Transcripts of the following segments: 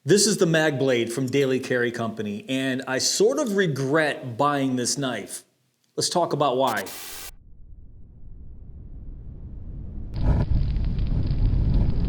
This is the MagBlade from Daily Carry Company, and I sort of regret buying this knife. Let's talk about why.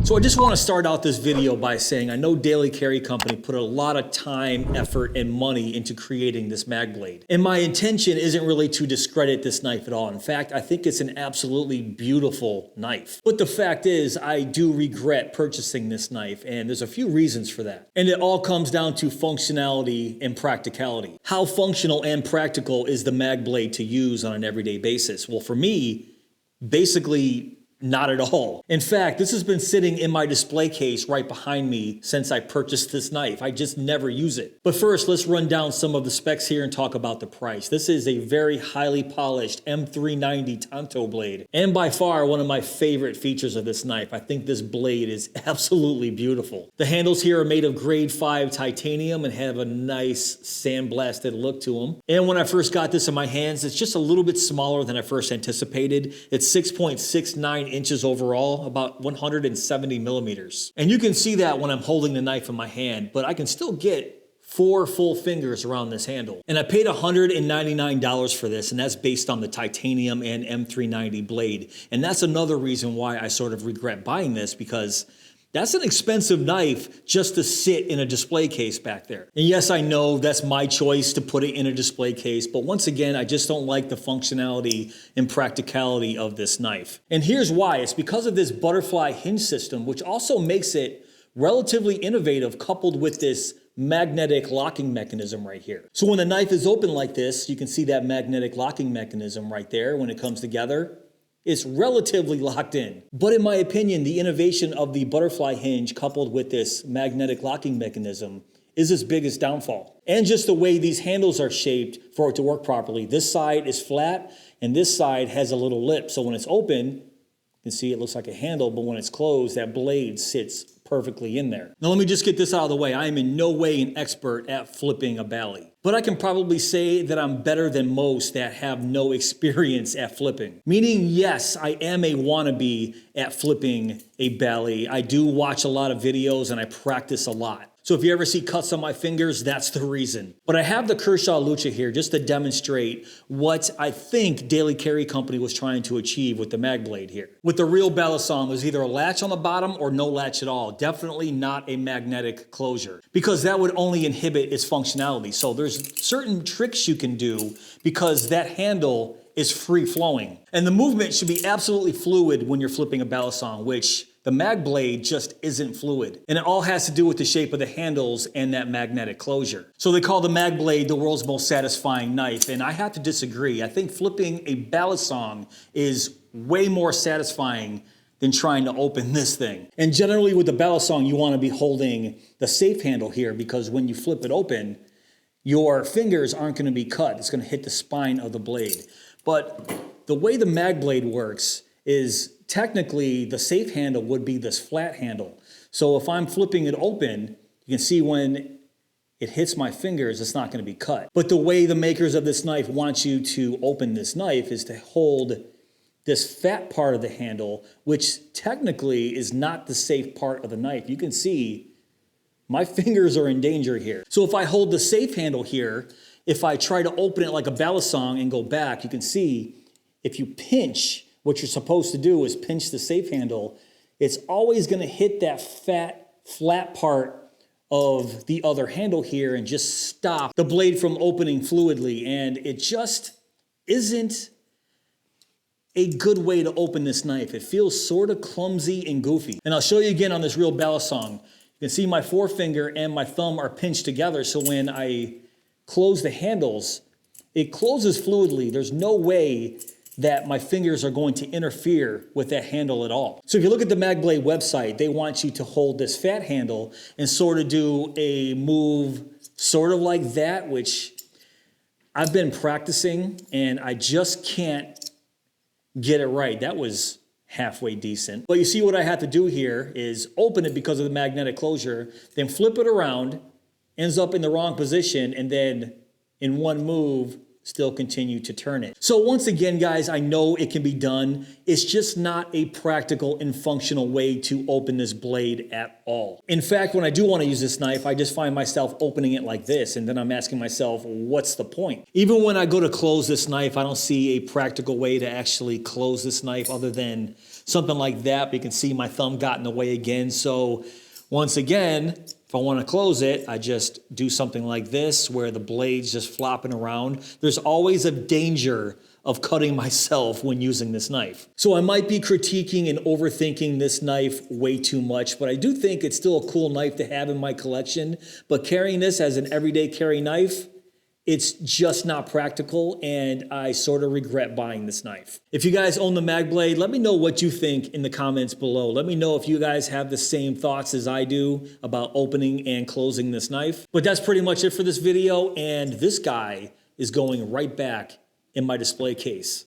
So I just want to start out this video by saying I know Daily Carry Company put a lot of time, effort, and money into creating this MagBlade. And my intention isn't really to discredit this knife at all. In fact, I think it's an absolutely beautiful knife. But the fact is, I do regret purchasing this knife, and there's a few reasons for that. And it all comes down to functionality and practicality. How functional and practical is the MagBlade to use on an everyday basis? Well, for me, basically, not at all. In fact, this has been sitting in my display case right behind me since I purchased this knife. I just never use it. But first, let's run down some of the specs here and talk about the price. This is a very highly polished M390 tanto blade. And by far, one of my favorite features of this knife. I think this blade is absolutely beautiful. The handles here are made of grade 5 titanium and have a nice sandblasted look to them. And when I first got this in my hands, it's just a little bit smaller than I first anticipated. It's 6.69 inches overall, about 170 millimeters. And you can see that when I'm holding the knife in my hand, but I can still get 4 full fingers around this handle. And I paid $199 for this, and that's based on the titanium and M390 blade. And that's another reason why I sort of regret buying this, because that's an expensive knife just to sit in a display case back there. And yes, I know that's my choice to put it in a display case, but once again, I just don't like the functionality and practicality of this knife. And here's why. It's because of this butterfly hinge system, which also makes it relatively innovative, coupled with this magnetic locking mechanism right here. So when the knife is open like this, you can see that magnetic locking mechanism right there. When it comes together, it's relatively locked in. But in my opinion, the innovation of the butterfly hinge coupled with this magnetic locking mechanism is its biggest downfall. And just the way these handles are shaped for it to work properly. This side is flat and this side has a little lip. So when it's open, you can see it looks like a handle, but when it's closed, that blade sits perfectly in there. Now let me just get this out of the way. I am in no way an expert at flipping a bally, but I can probably say that I'm better than most that have no experience at flipping. Meaning, yes, I am a wannabe at flipping a bally. I do watch a lot of videos and I practice a lot. So if you ever see cuts on my fingers, that's the reason. But I have the Kershaw Lucha here just to demonstrate what I think Daily Carry Company was trying to achieve with the MagBlade here. With the real Balisong, there's either a latch on the bottom or no latch at all. Definitely not a magnetic closure, because that would only inhibit its functionality. So there's certain tricks you can do because that handle is free flowing. And the movement should be absolutely fluid when you're flipping a Balisong, which the MagBlade just isn't fluid. And it all has to do with the shape of the handles and that magnetic closure. So they call the MagBlade the world's most satisfying knife, and I have to disagree. I think flipping a Balisong is way more satisfying than trying to open this thing. And generally with the Balisong, you want to be holding the safe handle here, because when you flip it open, your fingers aren't going to be cut. It's going to hit the spine of the blade. But the way the MagBlade works is technically the safe handle would be this flat handle. So if I'm flipping it open, you can see when it hits my fingers, it's not going to be cut. But the way the makers of this knife want you to open this knife is to hold this fat part of the handle, which technically is not the safe part of the knife. You can see my fingers are in danger here. So if I hold the safe handle here, if I try to open it like a Balisong and go back, you can see if you pinch, what you're supposed to do is pinch the safe handle, it's always going to hit that fat, flat part of the other handle here and just stop the blade from opening fluidly. And it just isn't a good way to open this knife. It feels sort of clumsy and goofy. And I'll show you again on this real Balisong. You can see my forefinger and my thumb are pinched together, so when I close the handles, it closes fluidly. There's no way that my fingers are going to interfere with that handle at all. So if you look at the MagBlade website, they want you to hold this fat handle and sort of do a move sort of like that, which I've been practicing and I just can't get it right. That was halfway decent. But you see what I have to do here is open it because of the magnetic closure, then flip it around, ends up in the wrong position, and then in one move, still continue to turn it. So once again, guys, I know it can be done. It's just not a practical and functional way to open this blade at all. In fact, when I do want to use this knife, I just find myself opening it like this, and then I'm asking myself, what's the point? Even when I go to close this knife, I don't see a practical way to actually close this knife other than something like that. But you can see my thumb got in the way again. So once again, if I want to close it, I just do something like this where the blade's just flopping around. There's always a danger of cutting myself when using this knife. So I might be critiquing and overthinking this knife way too much, but I do think it's still a cool knife to have in my collection. But carrying this as an everyday carry knife, it's just not practical, and I sort of regret buying this knife. If you guys own the MagBlade, let me know what you think in the comments below. Let me know if you guys have the same thoughts as I do about opening and closing this knife. But that's pretty much it for this video, and this guy is going right back in my display case.